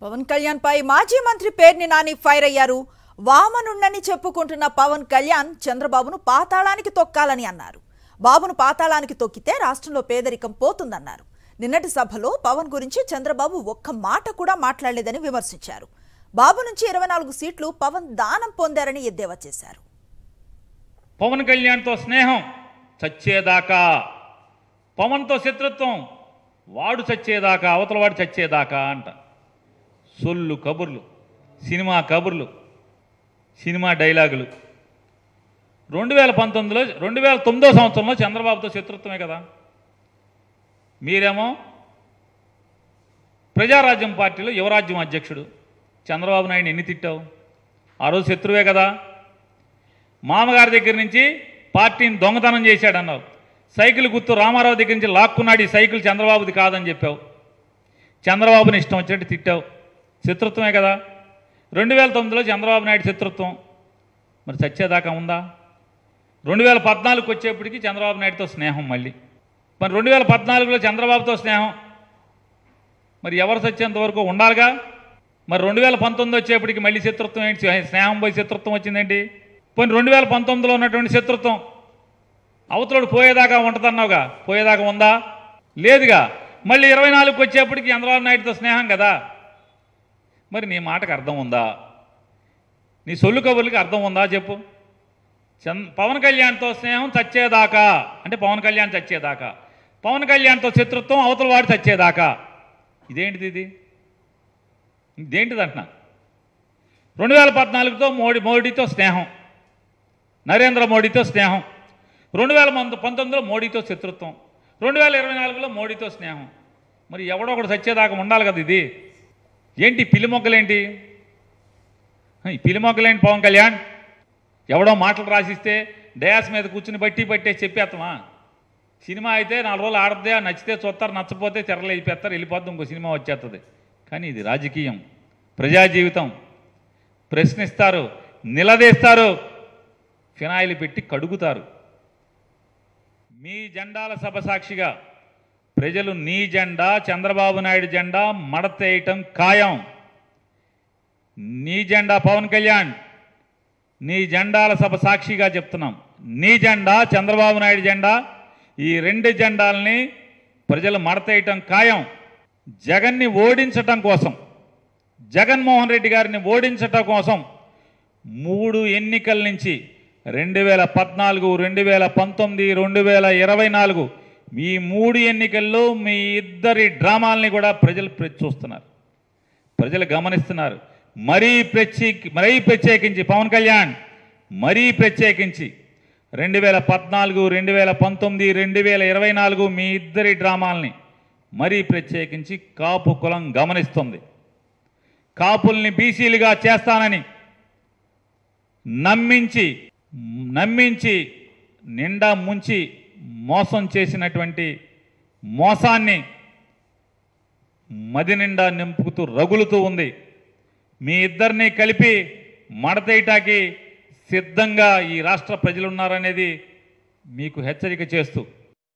పవన్ కళ్యాణ్ పై మాజీ మంత్రి పేర్ని నాని ఫైర్ అయ్యారు. వామనుండని చెప్పుకుంటున్న పవన్ కళ్యాణ్ చంద్రబాబును పాతాళానికి తొక్కాలని అన్నారు. బాబును పాతాళానికి తొక్కితే రాష్ట్రంలో పేదరికం పోతుందన్నారు. నిన్నటి సభలో పవన్ గురించి చంద్రబాబు ఒక్క మాట కూడా మాట్లాడలేదని విమర్శించారు. బాబు నుంచి 24 సీట్లు పవన్ దానం పొందారని ఎద్దేవా చేశారు. పవన్ కళ్యాణ్తో స్నేహం చచ్చేదాకా, పవన్తో శత్రుత్వం వాడు చచ్చేదాకా, అవతలవాడు చచ్చేదాకా అంట. సొల్లు కబుర్లు, సినిమా కబుర్లు, సినిమా డైలాగులు. 2009 సంవత్సరంలో చంద్రబాబుతో శత్రుత్వమే కదా. మీరేమో ప్రజారాజ్యం పార్టీలో యువరాజ్యం అధ్యక్షుడు చంద్రబాబు నాయుడు ఎన్ని తిట్టావు? ఆ రోజు శత్రువే కదా. మామగారి దగ్గర నుంచి పార్టీని దొంగతనం చేశాడన్నావు. సైకిల్ గుర్తు రామారావు దగ్గర నుంచి లాక్కున్నాడు, ఈ సైకిల్ చంద్రబాబుది కాదని చెప్పావు. చంద్రబాబుని ఇష్టం వచ్చినట్టు తిట్టావు. శత్రుత్వమే కదా. 2009లో చంద్రబాబు నాయుడు శత్రుత్వం మరి చచ్చేదాకా ఉందా? 2014కి వచ్చేప్పటికి చంద్రబాబు నాయుడుతో స్నేహం మళ్ళీ. మరి 2014లో చంద్రబాబుతో స్నేహం మరి ఎవరు చచ్చేంత వరకు ఉండాలిగా. మరి 2019 వచ్చేప్పటికి మళ్ళీ శత్రుత్వం ఏంటి? స్నేహం పోయి శత్రుత్వం వచ్చిందేంటి? పోనీ 2019లో ఉన్నటువంటి శత్రుత్వం అవతలోడు పోయేదాకా ఉంటుందన్నావుగా, పోయేదాకా ఉందా? లేదుగా. మళ్ళీ 24కి వచ్చేప్పటికి చంద్రబాబు నాయుడుతో స్నేహం కదా. మరి నీ మాటకు అర్థం ఉందా? నీ సొల్లు కబుర్లకి అర్థం ఉందా చెప్పు. పవన్ కళ్యాణ్తో స్నేహం చచ్చేదాకా అంటే పవన్ కళ్యాణ్ చచ్చేదాకా, పవన్ కళ్యాణ్తో శత్రుత్వం అవతల వాడు చచ్చేదాకా. ఇదేంటిది? ఇదేంటిది అంటున్నా. 2014తో మోడీతో స్నేహం, నరేంద్ర మోడీతో స్నేహం. 2019లో మోడీతో శత్రుత్వం, 2024లో మోడీతో స్నేహం. మరి ఎవడో ఒకడు చచ్చేదాకా ఉండాలి కదా. ఇది ఏంటి పిలిమొగ్గలేంటి? ఈ పిలిమొగ్గలేంటి పవన్ కళ్యాణ్? ఎవడో మాటలు రాసిస్తే డయాస్ మీద కూర్చుని పట్టేసి చెప్పేస్తామా? సినిమా అయితే 4 రోజులు ఆడద్దే, నచ్చితే చూస్తారు, నచ్చపోతే తెరలు వెళ్ళిపోతారు, వెళ్ళిపోద్ది, ఇంకో సినిమా వచ్చేస్తుంది. కానీ ఇది రాజకీయం, ప్రజా జీవితం. ప్రశ్నిస్తారు, నిలదీస్తారు, ఫినాయిల్ పెట్టి కడుగుతారు. మీ జెండాల సభ సాక్షిగా ప్రజలు నీ జెండా, చంద్రబాబు నాయుడు జెండా మడతేయటం ఖాయం. నీ జెండా పవన్ కళ్యాణ్, నీ జెండాల సభ సాక్షిగా చెప్తున్నాం. నీ జెండా, చంద్రబాబు నాయుడు జెండా, ఈ 2 జెండాలని ప్రజలు మడతేయటం ఖాయం. జగన్ని ఓడించటం కోసం, జగన్మోహన్ రెడ్డి గారిని ఓడించటం కోసం 3 ఎన్నికల నుంచి 2014, 2019, 2024 ఈ 3 ఎన్నికల్లో మీ ఇద్దరి డ్రామాలని కూడా ప్రజలు చూస్తున్నారు, ప్రజలు గమనిస్తున్నారు. మరీ ప్రత్యేకించి పవన్ కళ్యాణ్, మరీ ప్రత్యేకించి 2014, 2019, 2024 మీ ఇద్దరి డ్రామాలని మరీ ప్రత్యేకించి కాపు కులం గమనిస్తుంది. కాపుల్ని బీసీలుగా చేస్తానని నమ్మించి నిండా ముంచి మోసం చేసినటువంటి మోసాన్ని మది నిండా నింపుతూ రగులుతూ ఉంది. మీ ఇద్దరిని కలిపి మడతేయటానికి సిద్ధంగా ఈ రాష్ట్ర ప్రజలున్నారనేది మీకు హెచ్చరిక చేస్తూ